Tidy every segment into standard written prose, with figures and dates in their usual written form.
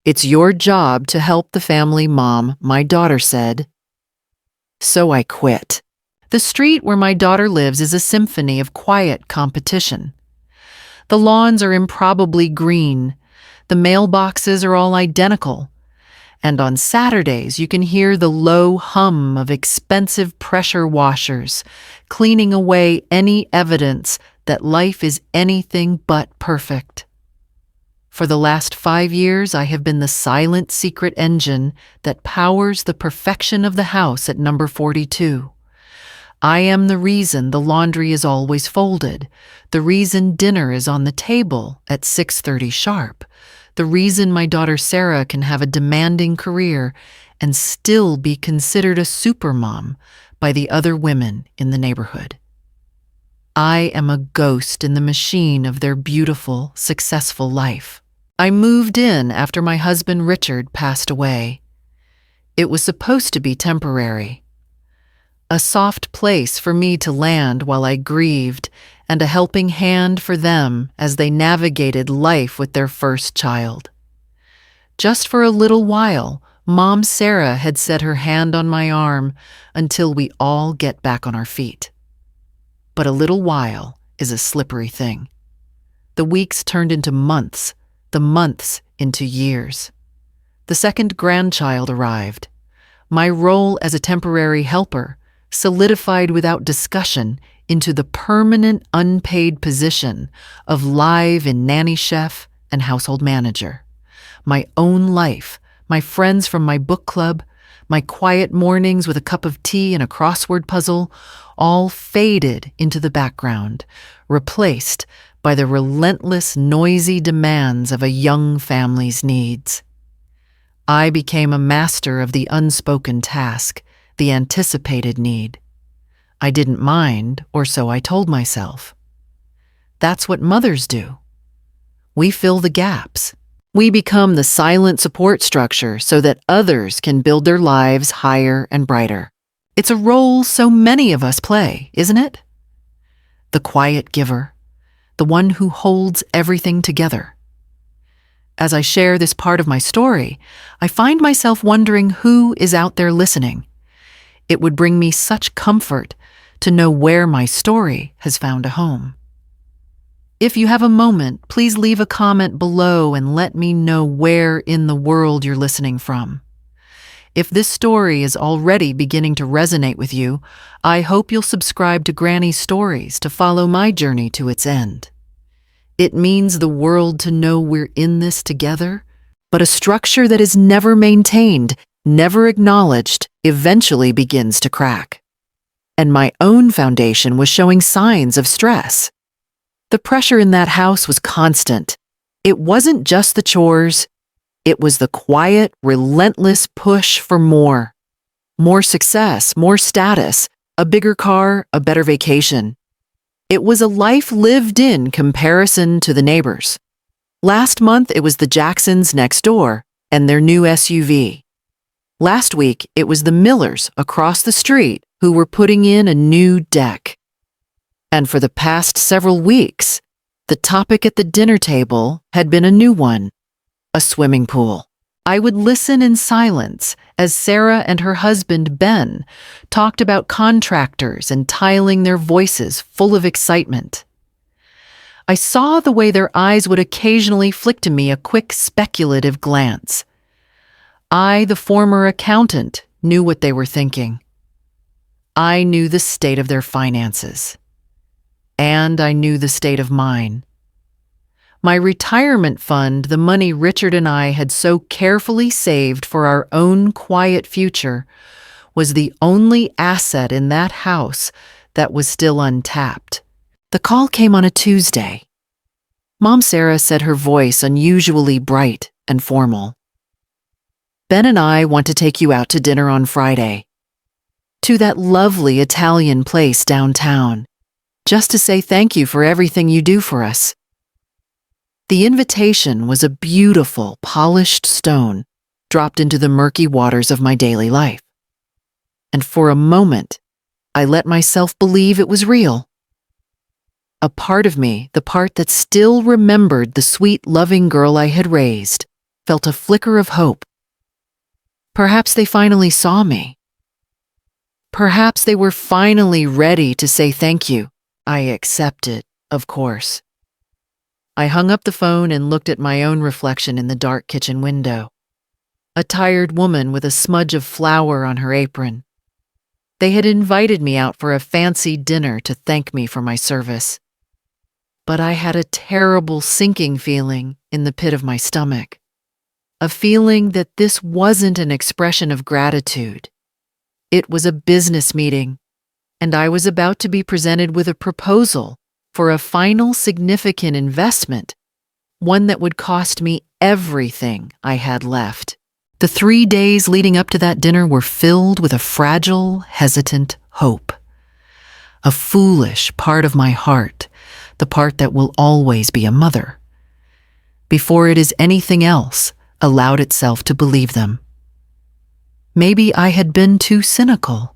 It's your job to help the family, Mom, my daughter said. So I quit. The street where my daughter lives is a symphony of quiet competition. The lawns are improbably green. The mailboxes are all identical. And on Saturdays, you can hear the low hum of expensive pressure washers cleaning away any evidence that life is anything but perfect. For the last 5 years, I have been the silent secret engine that powers the perfection of the house at number 42. I am the reason the laundry is always folded, the reason dinner is on the table at 6:30 sharp, the reason my daughter Sarah can have a demanding career and still be considered a supermom by the other women in the neighborhood. I am a ghost in the machine of their beautiful, successful life. I moved in after my husband Richard passed away. It was supposed to be temporary. A soft place for me to land while I grieved, and a helping hand for them as they navigated life with their first child. Just for a little while, Mom Sarah had set her hand on my arm until we all get back on our feet. But a little while is a slippery thing. The weeks turned into months, the months into years. The second grandchild arrived. My role as a temporary helper solidified without discussion into the permanent unpaid position of live-in nanny chef and household manager. My own life, my friends from my book club, my quiet mornings with a cup of tea and a crossword puzzle, all faded into the background, replaced by the relentless, noisy demands of a young family's needs. I became a master of the unspoken task, the anticipated need. I didn't mind, or so I told myself. That's what mothers do. We fill the gaps. We become the silent support structure so that others can build their lives higher and brighter. It's a role so many of us play, isn't it? The quiet giver, the one who holds everything together. As I share this part of my story, I find myself wondering who is out there listening. It would bring me such comfort to know where my story has found a home. If you have a moment, please leave a comment below and let me know where in the world you're listening from. If this story is already beginning to resonate with you, I hope you'll subscribe to Granny Stories to follow my journey to its end. It means the world to know we're in this together, but a structure that is never maintained, never acknowledged, eventually begins to crack. And my own foundation was showing signs of stress. The pressure in that house was constant. It wasn't just the chores. It was the quiet, relentless push for more. More success, more status, a bigger car, a better vacation. It was a life lived in comparison to the neighbors. Last month, it was the Jacksons next door and their new SUV. Last week, it was the Millers across the street who were putting in a new deck. And for the past several weeks, the topic at the dinner table had been a new one, a swimming pool. I would listen in silence as Sarah and her husband, Ben, talked about contractors and tiling, their voices full of excitement. I saw the way their eyes would occasionally flick to me a quick speculative glance. I, the former accountant, knew what they were thinking. I knew the state of their finances. And I knew the state of mine. My retirement fund, the money Richard and I had so carefully saved for our own quiet future, was the only asset in that house that was still untapped. The call came on a Tuesday. Mom Sarah said, her voice unusually bright and formal. Ben and I want to take you out to dinner on Friday. To that lovely Italian place downtown, just to say thank you for everything you do for us. The invitation was a beautiful, polished stone dropped into the murky waters of my daily life. And for a moment, I let myself believe it was real. A part of me, the part that still remembered the sweet, loving girl I had raised, felt a flicker of hope. Perhaps they finally saw me. Perhaps they were finally ready to say thank you. I accepted, of course. I hung up the phone and looked at my own reflection in the dark kitchen window. A tired woman with a smudge of flour on her apron. They had invited me out for a fancy dinner to thank me for my service. But I had a terrible sinking feeling in the pit of my stomach. A feeling that this wasn't an expression of gratitude. It was a business meeting, and I was about to be presented with a proposal for a final significant investment, one that would cost me everything I had left. The 3 days leading up to that dinner were filled with a fragile, hesitant hope. A foolish part of my heart, the part that will always be a mother, before it is anything else, allowed itself to believe them. Maybe I had been too cynical.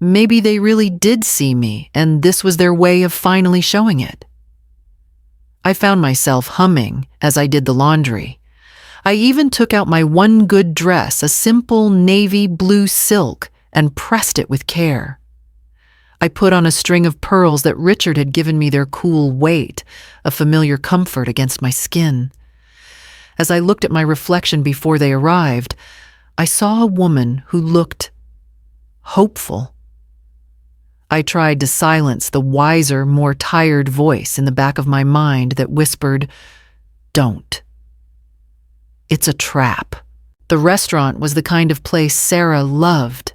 Maybe they really did see me, and this was their way of finally showing it. I found myself humming as I did the laundry. I even took out my one good dress, a simple navy blue silk, and pressed it with care. I put on a string of pearls that Richard had given me their cool weight, a familiar comfort against my skin. As I looked at my reflection before they arrived, I saw a woman who looked hopeful. I tried to silence the wiser, more tired voice in the back of my mind that whispered, "Don't." It's a trap. The restaurant was the kind of place Sarah loved.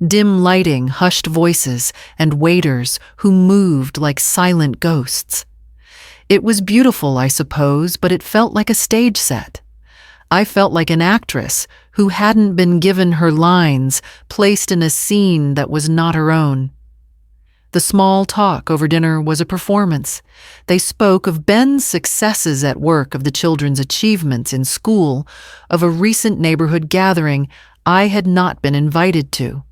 Dim lighting, hushed voices, and waiters who moved like silent ghosts. It was beautiful, I suppose, but it felt like a stage set. I felt like an actress who hadn't been given her lines, placed in a scene that was not her own. The small talk over dinner was a performance. They spoke of Ben's successes at work, of the children's achievements in school, of a recent neighborhood gathering I had not been invited to.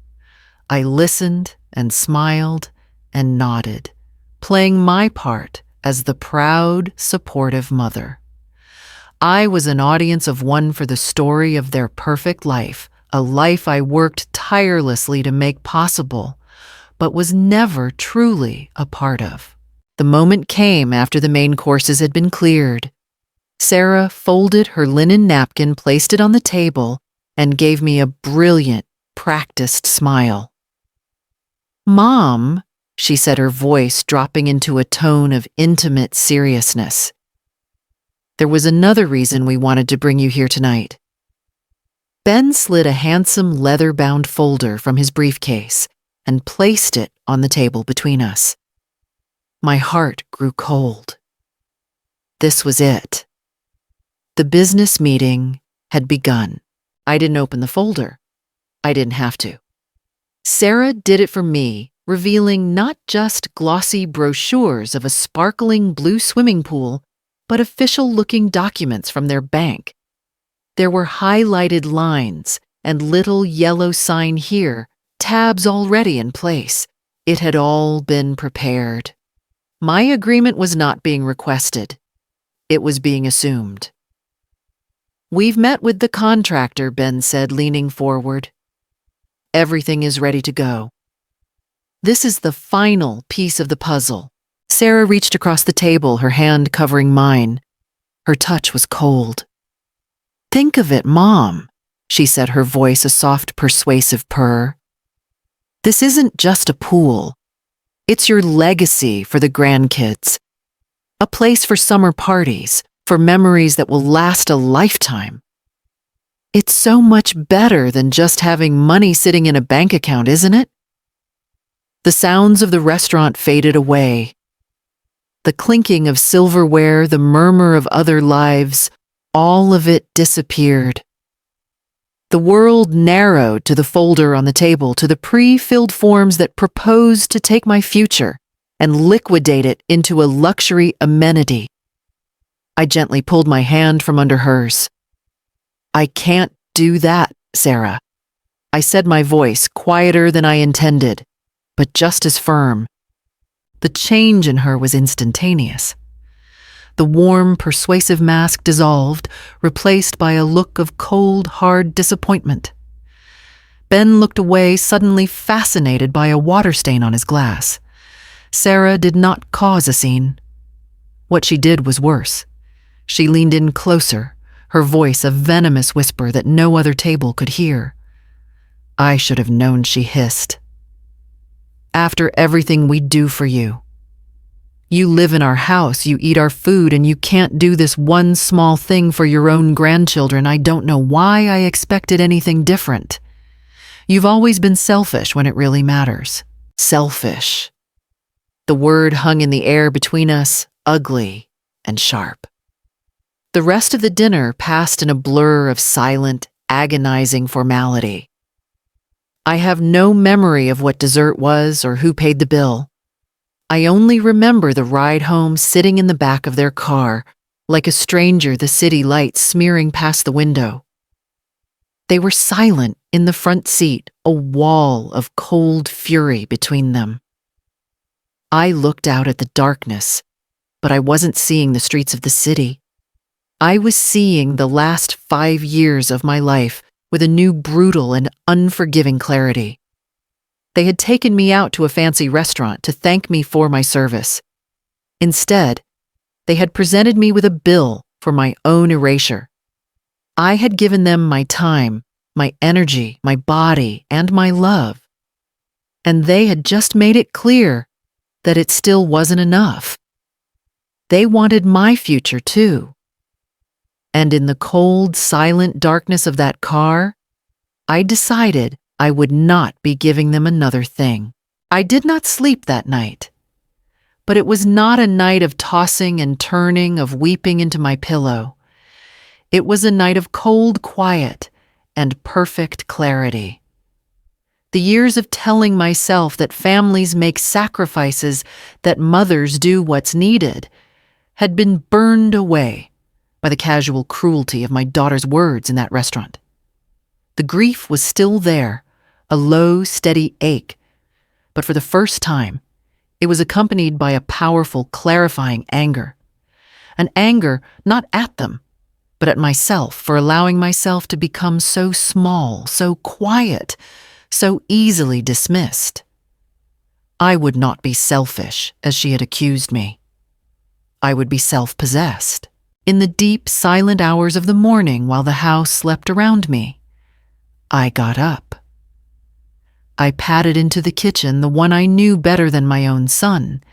I listened and smiled and nodded, playing my part as the proud, supportive mother. I was an audience of one for the story of their perfect life, a life I worked tirelessly to make possible, but was never truly a part of. The moment came after the main courses had been cleared. Sarah folded her linen napkin, placed it on the table, and gave me a brilliant, practiced smile. "Mom," she said, her voice dropping into a tone of intimate seriousness, "there was another reason we wanted to bring you here tonight." Ben slid a handsome leather-bound folder from his briefcase and placed it on the table between us. My heart grew cold. This was it. The business meeting had begun. I didn't open the folder. I didn't have to. Sarah did it for me, revealing not just glossy brochures of a sparkling blue swimming pool, but official-looking documents from their bank. There were highlighted lines and little yellow sign here, tabs already in place. It had all been prepared. My agreement was not being requested. It was being assumed. "We've met with the contractor," Ben said, leaning forward. "Everything is ready to go. This is the final piece of the puzzle." Sarah reached across the table, her hand covering mine. Her touch was cold. "Think of it, Mom," she said, her voice a soft, persuasive purr. "This isn't just a pool. It's your legacy for the grandkids. A place for summer parties, for memories that will last a lifetime. It's so much better than just having money sitting in a bank account, isn't it?" The sounds of the restaurant faded away. The clinking of silverware, the murmur of other lives, all of it disappeared. The world narrowed to the folder on the table, to the pre-filled forms that proposed to take my future and liquidate it into a luxury amenity. I gently pulled my hand from under hers. "I can't do that, Sarah," I said, my voice quieter than I intended, but just as firm. The change in her was instantaneous. The warm, persuasive mask dissolved, replaced by a look of cold, hard disappointment. Ben looked away, suddenly fascinated by a water stain on his glass. Sarah did not cause a scene. What she did was worse. She leaned in closer, her voice a venomous whisper that no other table could hear. I should have known, she hissed. After everything we do for you. You live in our house, you eat our food, and you can't do this one small thing for your own grandchildren. I don't know why I expected anything different. You've always been selfish when it really matters. Selfish. The word hung in the air between us, ugly and sharp. The rest of the dinner passed in a blur of silent, agonizing formality. I have no memory of what dessert was or who paid the bill. I only remember the ride home sitting in the back of their car, like a stranger, the city lights smearing past the window. They were silent in the front seat, a wall of cold fury between them. I looked out at the darkness, but I wasn't seeing the streets of the city. I was seeing the last 5 years of my life with a new brutal and unforgiving clarity. They had taken me out to a fancy restaurant to thank me for my service. Instead, they had presented me with a bill for my own erasure. I had given them my time, my energy, my body, and my love. And they had just made it clear that it still wasn't enough. They wanted my future too. And in the cold, silent darkness of that car, I decided I would not be giving them another thing. I did not sleep that night. But it was not a night of tossing and turning, of weeping into my pillow. It was a night of cold quiet and perfect clarity. The years of telling myself that families make sacrifices, that mothers do what's needed, had been burned away by the casual cruelty of my daughter's words in that restaurant. The grief was still there, a low, steady ache, but for the first time, it was accompanied by a powerful, clarifying anger. An anger not at them, but at myself for allowing myself to become so small, so quiet, so easily dismissed. I would not be selfish, as she had accused me. I would be self-possessed. In the deep, silent hours of the morning while the house slept around me, I got up. I padded into the kitchen, the one I knew better than my own son,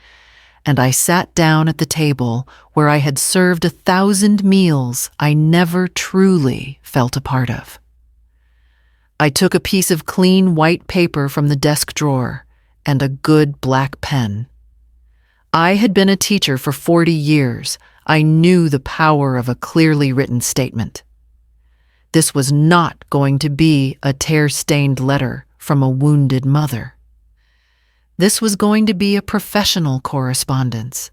and I sat down at the table where I had served 1,000 meals I never truly felt a part of. I took a piece of clean white paper from the desk drawer and a good black pen. I had been a teacher for 40 years. I knew the power of a clearly written statement. This was not going to be a tear-stained letter from a wounded mother. This was going to be a professional correspondence.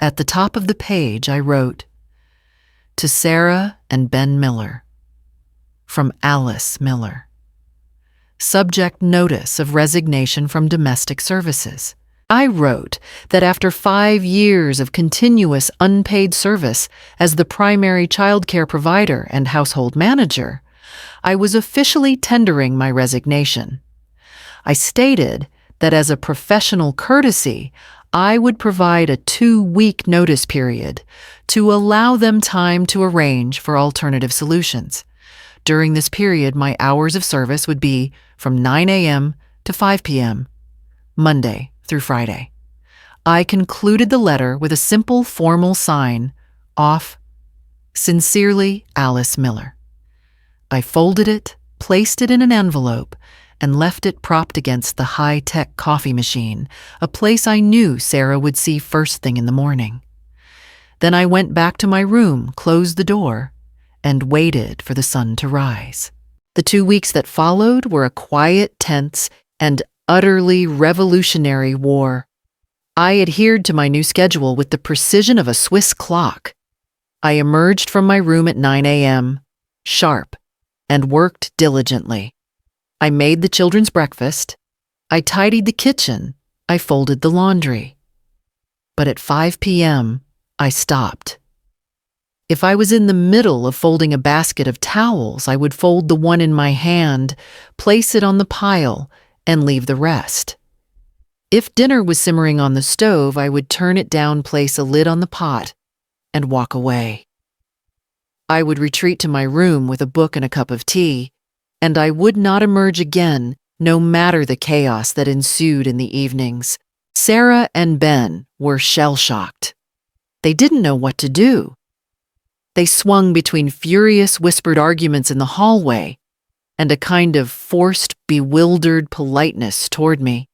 At the top of the page, I wrote, "To Sarah and Ben Miller, from Alice Miller. Subject notice of resignation from domestic services." I wrote that after 5 years of continuous unpaid service as the primary childcare provider and household manager, I was officially tendering my resignation. I stated that as a professional courtesy, I would provide a 2-week notice period to allow them time to arrange for alternative solutions. During this period, my hours of service would be from 9 a.m. to 5 p.m., Monday through Friday. I concluded the letter with a simple formal sign, off, "Sincerely, Alice Miller." I folded it, placed it in an envelope, and left it propped against the high-tech coffee machine, a place I knew Sarah would see first thing in the morning. Then I went back to my room, closed the door, and waited for the sun to rise. The 2 weeks that followed were a quiet, tense, and utterly revolutionary war. I adhered to my new schedule with the precision of a Swiss clock. I emerged from my room at 9 a.m., sharp, and worked diligently. I made the children's breakfast. I tidied the kitchen. I folded the laundry. But at 5 p.m., I stopped. If I was in the middle of folding a basket of towels, I would fold the one in my hand, place it on the pile, and leave the rest. If dinner was simmering on the stove, I would turn it down, place a lid on the pot, and walk away. I would retreat to my room with a book and a cup of tea, and I would not emerge again, no matter the chaos that ensued in the evenings. Sarah and Ben were shell-shocked. They didn't know what to do. They swung between furious whispered arguments in the hallway and a kind of forced, bewildered politeness toward me.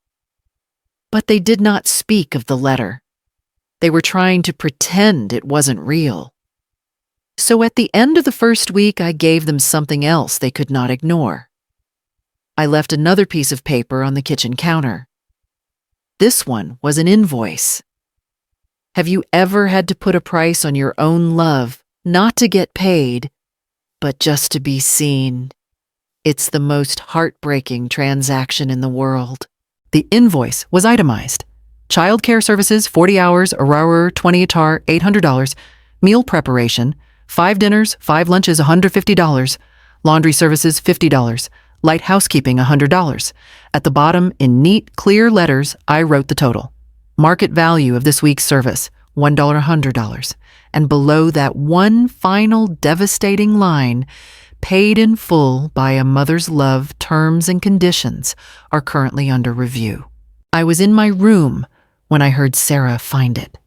But they did not speak of the letter. They were trying to pretend it wasn't real. So at the end of the first week, I gave them something else they could not ignore. I left another piece of paper on the kitchen counter. This one was an invoice. Have you ever had to put a price on your own love, not to get paid, but just to be seen? It's the most heartbreaking transaction in the world. The invoice was itemized. Child care services, 40 hours, Aurora, 20 atar, $800. Meal preparation, 5 dinners, 5 lunches, $150. Laundry services, $50. Light housekeeping, $100. At the bottom, in neat, clear letters, I wrote the total. Market value of this week's service, $1, $100. And below that one final devastating line, paid in full by a mother's love, terms and conditions are currently under review. I was in my room when I heard Sarah find it.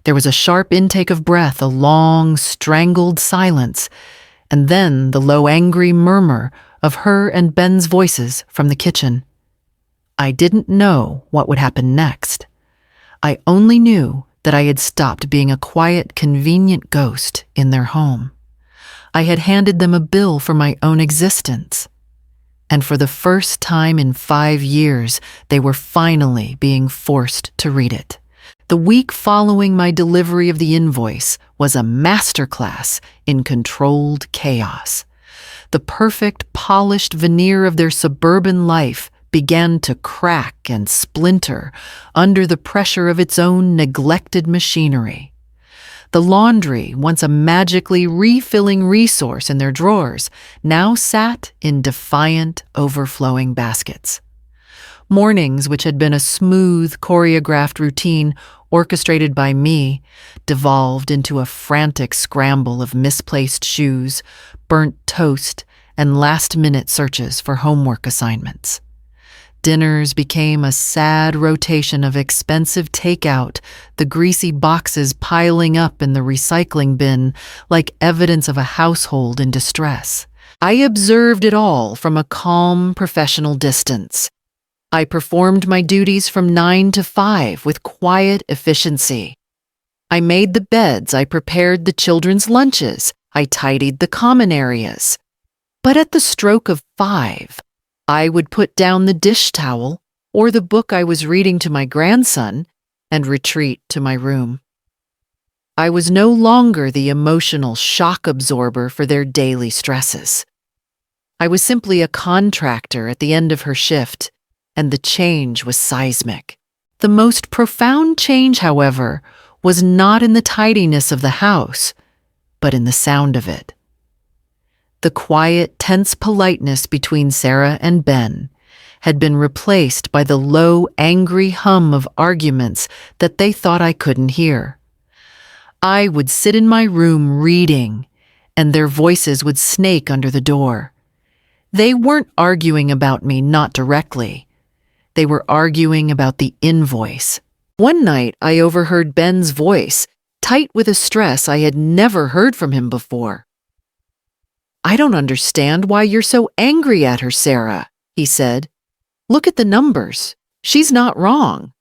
There was a sharp intake of breath, a long, strangled silence, and then the low, angry murmur of her and Ben's voices from the kitchen. I didn't know what would happen next. I only knew that I had stopped being a quiet, convenient ghost in their home. I had handed them a bill for my own existence. And for the first time in 5 years, they were finally being forced to read it. The week following my delivery of the invoice was a masterclass in controlled chaos. The perfect, polished veneer of their suburban life began to crack and splinter under the pressure of its own neglected machinery. The laundry, once a magically refilling resource in their drawers, now sat in defiant, overflowing baskets. Mornings, which had been a smooth, choreographed routine orchestrated by me, devolved into a frantic scramble of misplaced shoes, burnt toast, and last-minute searches for homework assignments. Dinners became a sad rotation of expensive takeout, the greasy boxes piling up in the recycling bin like evidence of a household in distress. I observed it all from a calm, professional distance. I performed my duties from 9 to 5 with quiet efficiency. I made the beds, I prepared the children's lunches, I tidied the common areas. But at the stroke of 5, I would put down the dish towel or the book I was reading to my grandson and retreat to my room. I was no longer the emotional shock absorber for their daily stresses. I was simply a contractor at the end of her shift, and the change was seismic. The most profound change, however, was not in the tidiness of the house, but in the sound of it. The quiet, tense politeness between Sarah and Ben had been replaced by the low, angry hum of arguments that they thought I couldn't hear. I would sit in my room reading, and their voices would snake under the door. They weren't arguing about me, not directly. They were arguing about the invoice. One night, I overheard Ben's voice, tight with a stress I had never heard from him before. "I don't understand why you're so angry at her, Sarah," he said. "Look at the numbers. She's not wrong.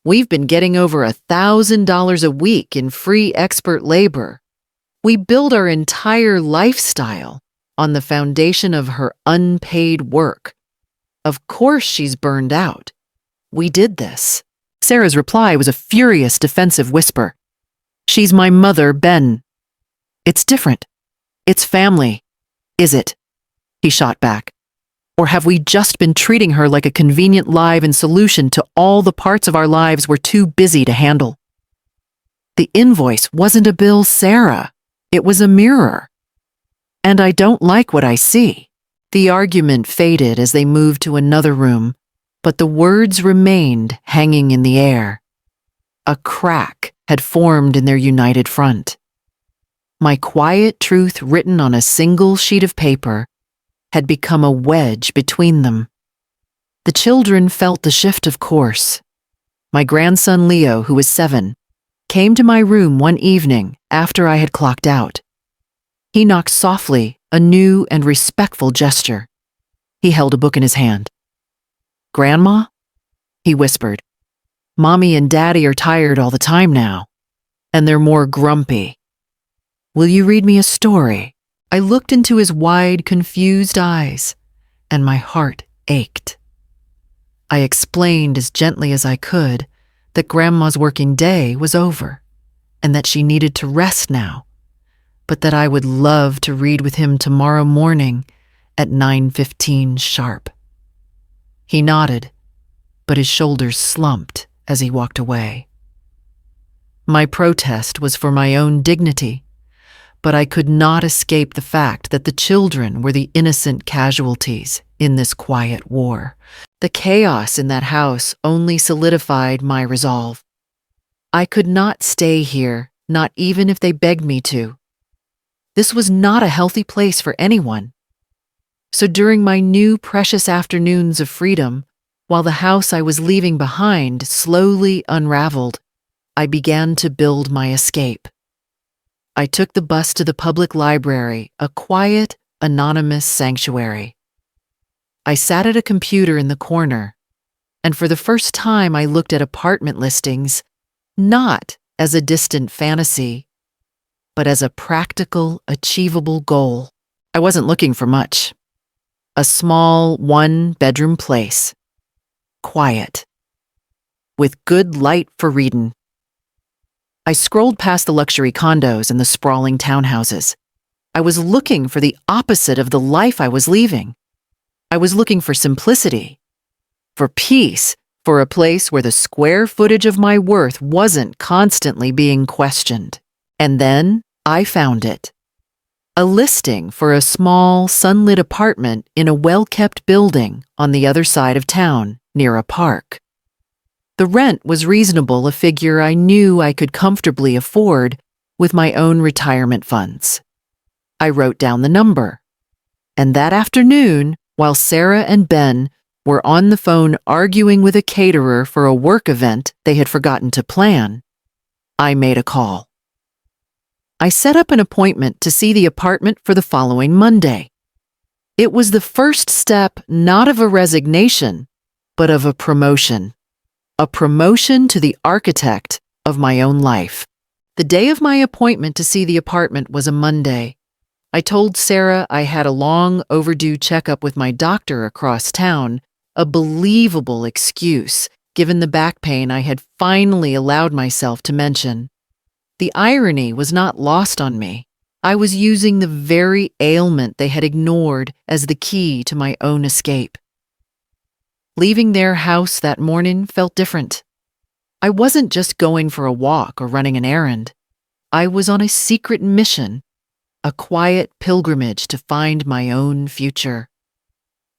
We've been getting over $1,000 a week in free expert labor. We build our entire lifestyle on the foundation of her unpaid work. Of course she's burned out. We did this." Sarah's reply was a furious, defensive whisper. "She's my mother, Ben. It's different. It's family. Is it?" he shot back. "Or have we just been treating her like a convenient live-in solution to all the parts of our lives we're too busy to handle?" The invoice wasn't a bill, Sarah. It was a mirror. And I don't like what I see. The argument faded as they moved to another room, but the words remained hanging in the air. A crack had formed in their united front. My quiet truth written on a single sheet of paper had become a wedge between them. The children felt the shift of course. My grandson Leo, who was 7, came to my room one evening after I had clocked out. He knocked softly, a new and respectful gesture. He held a book in his hand. "Grandma?" he whispered. "Mommy and Daddy are tired all the time now, and they're more grumpy. Will you read me a story?" I looked into his wide, confused eyes, and my heart ached. I explained as gently as I could that Grandma's working day was over, and that she needed to rest now, but that I would love to read with him tomorrow morning at 9:15 sharp. He nodded, but his shoulders slumped as he walked away. My protest was for my own dignity, but I could not escape the fact that the children were the innocent casualties in this quiet war. The chaos in that house only solidified my resolve. I could not stay here, not even if they begged me to. This was not a healthy place for anyone. So during my new precious afternoons of freedom, while the house I was leaving behind slowly unraveled, I began to build my escape. I took the bus to the public library, a quiet, anonymous sanctuary. I sat at a computer in the corner, and for the first time I looked at apartment listings, not as a distant fantasy, but as a practical, achievable goal. I wasn't looking for much. A small, one-bedroom place. Quiet. With good light for readin'. I scrolled past the luxury condos and the sprawling townhouses. I was looking for the opposite of the life I was leaving. I was looking for simplicity, for peace, for a place where the square footage of my worth wasn't constantly being questioned. And then I found it. A listing for a small, sunlit apartment in a well-kept building on the other side of town, near a park. The rent was reasonable, a figure I knew I could comfortably afford with my own retirement funds. I wrote down the number. And that afternoon, while Sarah and Ben were on the phone arguing with a caterer for a work event they had forgotten to plan, I made a call. I set up an appointment to see the apartment for the following Monday. It was the first step not of a resignation, but of a promotion. A promotion to the architect of my own life. The day of my appointment to see the apartment was a Monday. I told Sarah I had a long overdue checkup with my doctor across town, a believable excuse given the back pain I had finally allowed myself to mention. The irony was not lost on me. I was using the very ailment they had ignored as the key to my own escape. Leaving their house that morning felt different. I wasn't just going for a walk or running an errand. I was on a secret mission, a quiet pilgrimage to find my own future.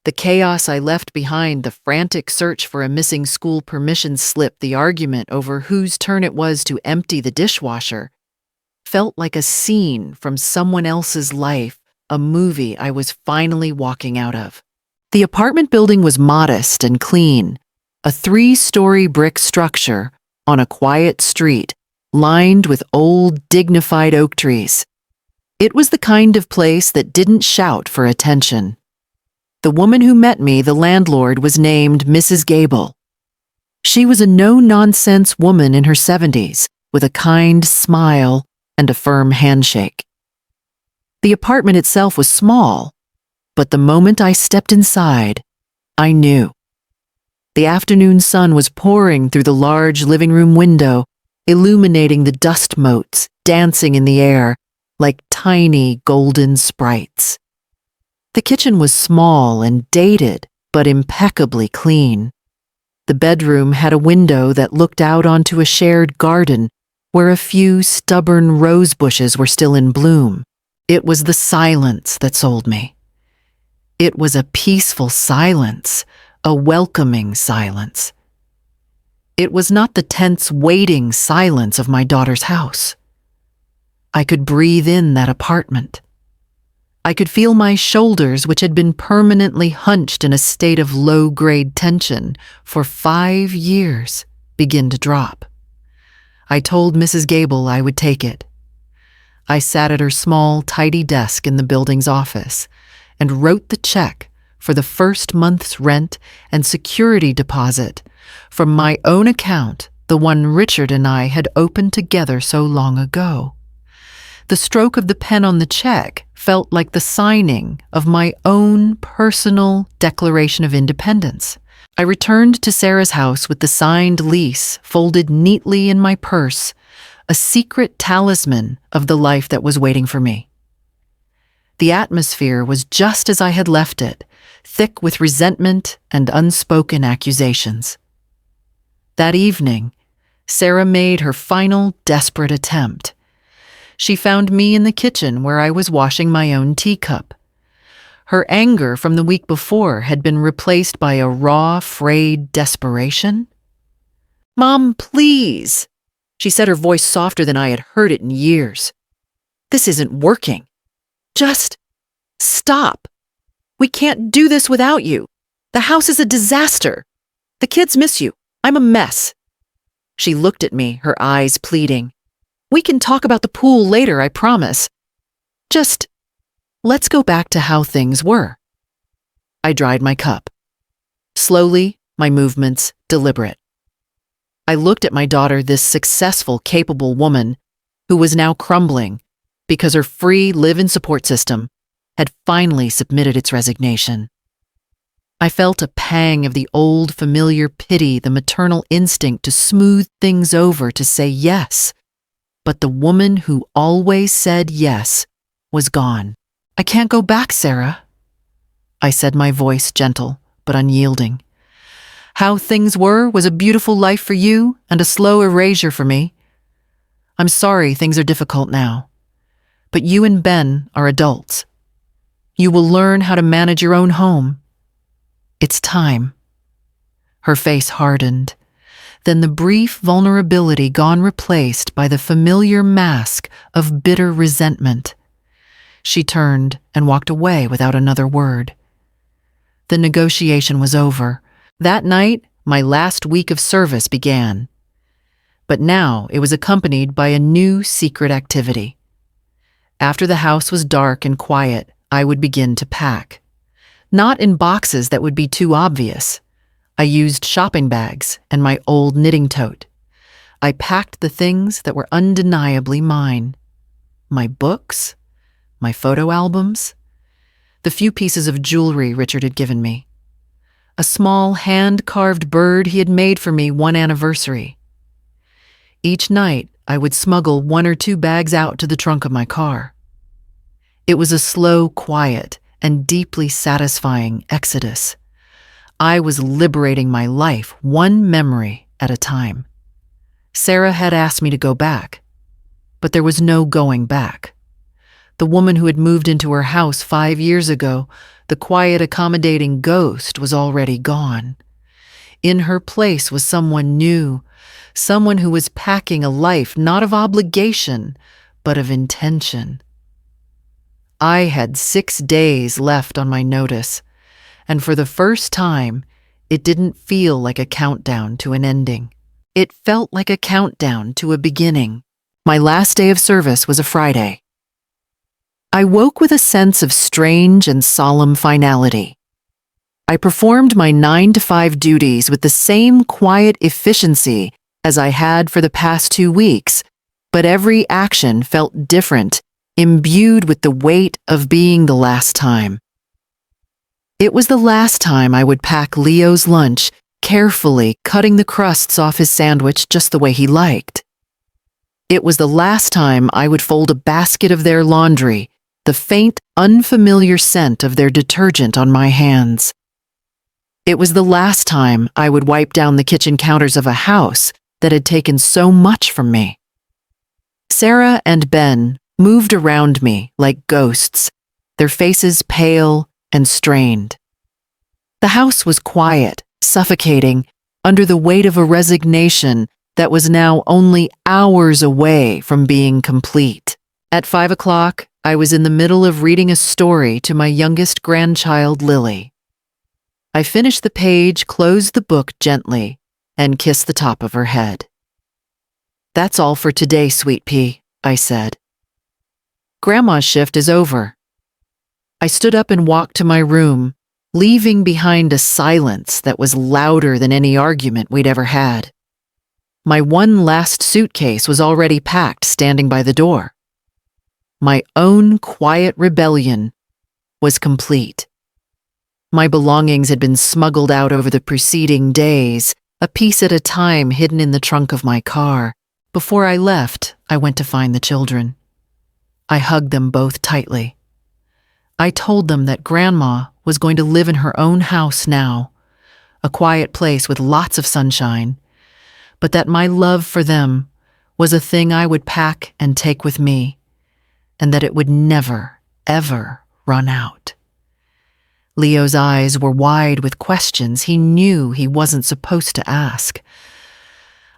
The chaos I left behind, the frantic search for a missing school permission slip, the argument over whose turn it was to empty the dishwasher, felt like a scene from someone else's life, a movie I was finally walking out of. The apartment building was modest and clean, a 3-story brick structure on a quiet street lined with old, dignified oak trees. It was the kind of place that didn't shout for attention. The woman who met me, the landlord, was named Mrs. Gable. She was a no-nonsense woman in her 70s with a kind smile and a firm handshake. The apartment itself was small, but the moment I stepped inside, I knew. The afternoon sun was pouring through the large living room window, illuminating the dust motes dancing in the air like tiny golden sprites. The kitchen was small and dated, but impeccably clean. The bedroom had a window that looked out onto a shared garden where a few stubborn rose bushes were still in bloom. It was the silence that sold me. It was a peaceful silence, a welcoming silence. It was not the tense, waiting silence of my daughter's house. I could breathe in that apartment. I could feel my shoulders, which had been permanently hunched in a state of low-grade tension for 5 years, begin to drop. I told Mrs. Gable I would take it. I sat at her small, tidy desk in the building's office and wrote the check for the first month's rent and security deposit from my own account, the one Richard and I had opened together so long ago. The stroke of the pen on the check felt like the signing of my own personal Declaration of Independence. I returned to Sarah's house with the signed lease folded neatly in my purse, a secret talisman of the life that was waiting for me. The atmosphere was just as I had left it, thick with resentment and unspoken accusations. That evening, Sarah made her final desperate attempt. She found me in the kitchen where I was washing my own teacup. Her anger from the week before had been replaced by a raw, frayed desperation. "Mom, please," she said, her voice softer than I had heard it in years. "This isn't working. Just stop. We can't do this without you. The house is a disaster. The kids miss you. I'm a mess." She looked at me, her eyes pleading. "We can talk about the pool later, I promise. Just let's go back to how things were." I dried my cup. Slowly, my movements deliberate. I looked at my daughter, this successful, capable woman who was now crumbling because her free live-in support system had finally submitted its resignation. I felt a pang of the old familiar pity, the maternal instinct to smooth things over, to say yes. But the woman who always said yes was gone. "I can't go back, Sarah," I said, my voice gentle but unyielding. "How things were was a beautiful life for you and a slow erasure for me. I'm sorry things are difficult now, but you and Ben are adults. You will learn how to manage your own home. It's time." Her face hardened. Then the brief vulnerability gone, replaced by the familiar mask of bitter resentment. She turned and walked away without another word. The negotiation was over. That night, my last week of service began. But now it was accompanied by a new secret activity. After the house was dark and quiet, I would begin to pack. Not in boxes that would be too obvious. I used shopping bags and my old knitting tote. I packed the things that were undeniably mine. My books, my photo albums, the few pieces of jewelry Richard had given me, a small hand-carved bird he had made for me one anniversary. Each night, I would smuggle 1 or 2 bags out to the trunk of my car. It was a slow, quiet, and deeply satisfying exodus. I was liberating my life, one memory at a time. Sarah had asked me to go back, but there was no going back. The woman who had moved into her house 5 years ago, the quiet, accommodating ghost, was already gone. In her place was someone new, someone who was packing a life not of obligation, but of intention. I had 6 days left on my notice, and for the first time, it didn't feel like a countdown to an ending. It felt like a countdown to a beginning. My last day of service was a Friday. I woke with a sense of strange and solemn finality. I performed my 9-to-5 duties with the same quiet efficiency as I had for the past 2 weeks, but every action felt different, imbued with the weight of being the last time. It was the last time I would pack Leo's lunch, carefully cutting the crusts off his sandwich just the way he liked. It was the last time I would fold a basket of their laundry, the faint, unfamiliar scent of their detergent on my hands. It was the last time I would wipe down the kitchen counters of a house that had taken so much from me. Sarah and Ben moved around me like ghosts, their faces pale and strained. The house was quiet, suffocating, under the weight of a resignation that was now only hours away from being complete. At 5 o'clock, I was in the middle of reading a story to my youngest grandchild, Lily. I finished the page, closed the book gently, and kissed the top of her head. "That's all for today, Sweet Pea," I said. "Grandma's shift is over." I stood up and walked to my room, leaving behind a silence that was louder than any argument we'd ever had. My one last suitcase was already packed, standing by the door. My own quiet rebellion was complete. My belongings had been smuggled out over the preceding days, a piece at a time hidden in the trunk of my car. Before I left, I went to find the children. I hugged them both tightly. I told them that Grandma was going to live in her own house now, a quiet place with lots of sunshine, but that my love for them was a thing I would pack and take with me, and that it would never, ever run out. Leo's eyes were wide with questions he knew he wasn't supposed to ask.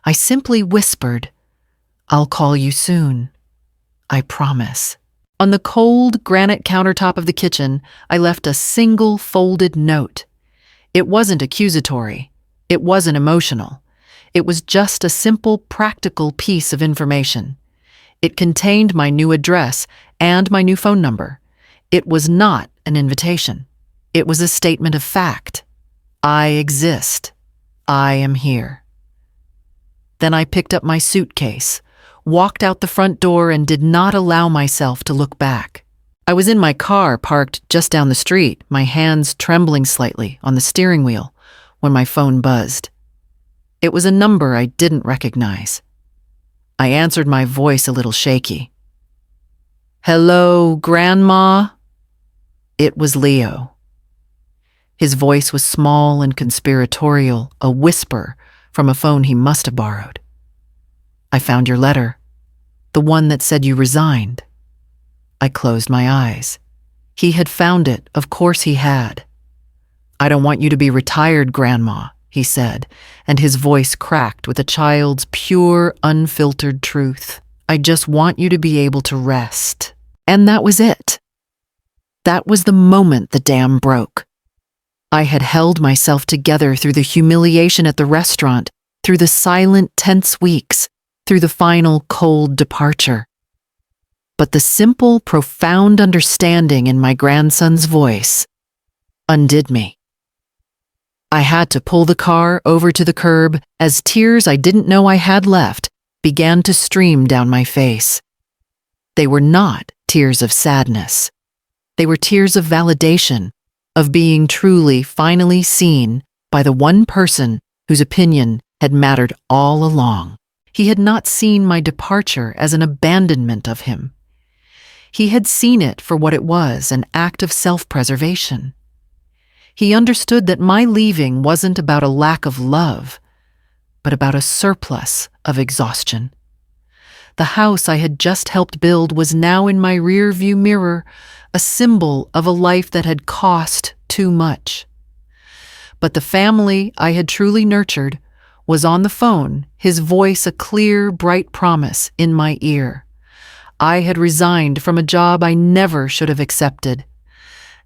I simply whispered, "I'll call you soon. I promise." On the cold granite countertop of the kitchen, I left a single folded note. It wasn't accusatory. It wasn't emotional. It was just a simple, practical piece of information. It contained my new address and my new phone number. It was not an invitation. It was a statement of fact. I exist. I am here. Then I picked up my suitcase, walked out the front door, and did not allow myself to look back. I was in my car parked just down the street, my hands trembling slightly on the steering wheel, when my phone buzzed. It was a number I didn't recognize. I answered, my voice a little shaky. "Hello, Grandma?" It was Leo. His voice was small and conspiratorial, a whisper from a phone he must have borrowed. "I found your letter, the one that said you resigned." I closed my eyes. He had found it, of course he had. "I don't want you to be retired, Grandma," he said, and his voice cracked with a child's pure, unfiltered truth. "I just want you to be able to rest." And that was it. That was the moment the dam broke. I had held myself together through the humiliation at the restaurant, through the silent, tense weeks, through the final cold departure. But the simple, profound understanding in my grandson's voice undid me. I had to pull the car over to the curb as tears I didn't know I had left began to stream down my face. They were not tears of sadness. They were tears of validation, of being truly, finally seen by the one person whose opinion had mattered all along. He had not seen my departure as an abandonment of him. He had seen it for what it was, an act of self-preservation. He understood that my leaving wasn't about a lack of love, but about a surplus of exhaustion. The house I had just helped build was now in my rear-view mirror, a symbol of a life that had cost too much. But the family I had truly nurtured was on the phone, his voice a clear, bright promise in my ear. I had resigned from a job I never should have accepted,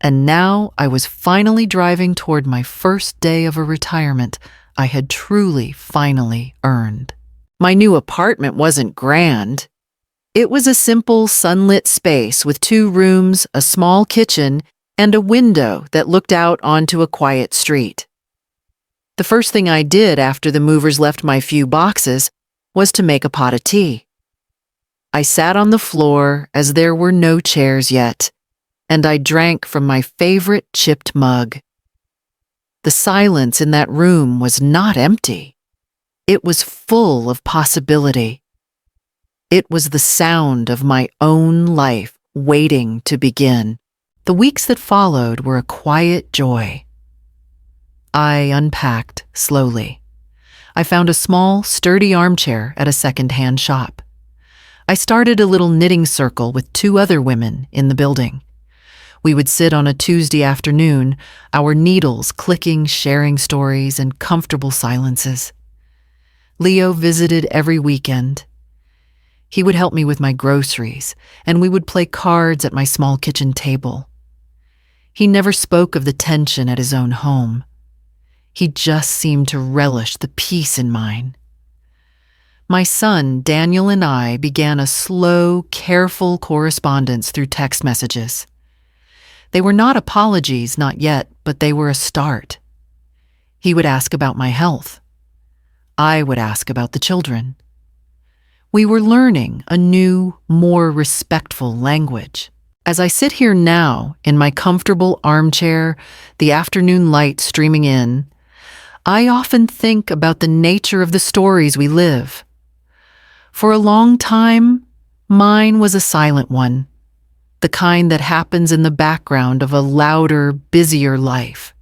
and now I was finally driving toward my first day of a retirement I had truly, finally earned. My new apartment wasn't grand. It was a simple, sunlit space with 2 rooms, a small kitchen, and a window that looked out onto a quiet street. The first thing I did after the movers left my few boxes was to make a pot of tea. I sat on the floor as there were no chairs yet, and I drank from my favorite chipped mug. The silence in that room was not empty. It was full of possibility. It was the sound of my own life waiting to begin. The weeks that followed were a quiet joy. I unpacked slowly. I found a small, sturdy armchair at a second-hand shop. I started a little knitting circle with 2 other women in the building. We would sit on a Tuesday afternoon, our needles clicking, sharing stories and comfortable silences. Leo visited every weekend. He would help me with my groceries, and we would play cards at my small kitchen table. He never spoke of the tension at his own home. He just seemed to relish the peace in mine. My son, Daniel, and I began a slow, careful correspondence through text messages. They were not apologies, not yet, but they were a start. He would ask about my health. I would ask about the children. We were learning a new, more respectful language. As I sit here now, in my comfortable armchair, the afternoon light streaming in, I often think about the nature of the stories we live. For a long time, mine was a silent one, the kind that happens in the background of a louder, busier life.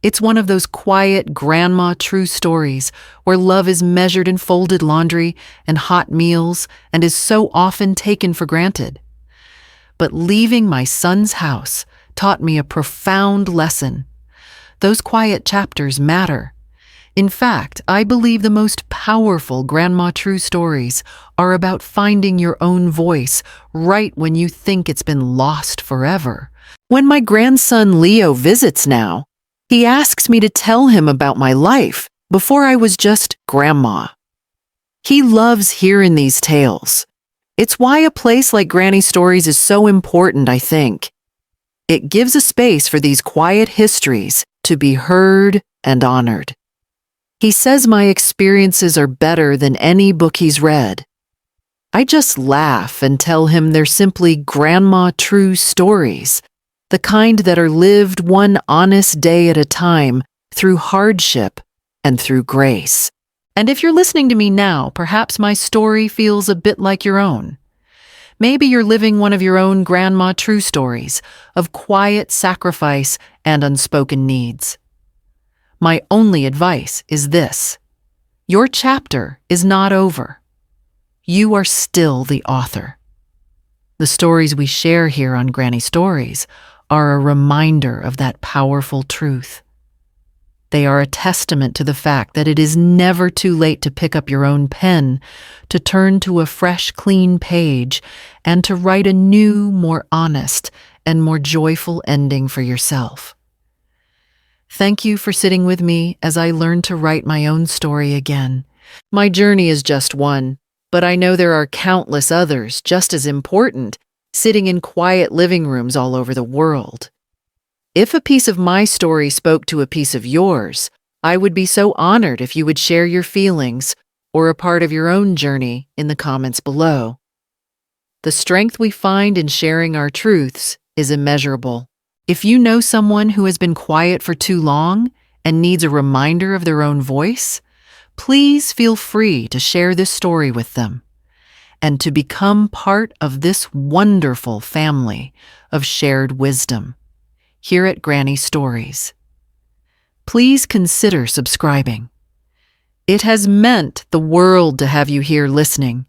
It's one of those quiet grandma true stories where love is measured in folded laundry and hot meals and is so often taken for granted. But leaving my son's house taught me a profound lesson. Those quiet chapters matter. In fact, I believe the most powerful grandma true stories are about finding your own voice right when you think it's been lost forever. When my grandson Leo visits now, he asks me to tell him about my life before I was just grandma. He loves hearing these tales. It's why a place like Granny Stories is so important, I think. It gives a space for these quiet histories to be heard and honored. He says my experiences are better than any book he's read. I just laugh and tell him they're simply grandma true stories, the kind that are lived one honest day at a time through hardship and through grace. And if you're listening to me now, perhaps my story feels a bit like your own. Maybe you're living one of your own grandma true stories of quiet sacrifice and unspoken needs. My only advice is this: your chapter is not over. You are still the author. The stories we share here on Granny Stories are a reminder of that powerful truth. They are a testament to the fact that it is never too late to pick up your own pen, to turn to a fresh, clean page, and to write a new, more honest, and more joyful ending for yourself. Thank you for sitting with me as I learn to write my own story again. My journey is just one, but I know there are countless others just as important, sitting in quiet living rooms all over the world. If a piece of my story spoke to a piece of yours, I would be so honored if you would share your feelings or a part of your own journey in the comments below. The strength we find in sharing our truths is immeasurable. If you know someone who has been quiet for too long and needs a reminder of their own voice, please feel free to share this story with them and to become part of this wonderful family of shared wisdom here at Granny Stories. Please consider subscribing. It has meant the world to have you here listening,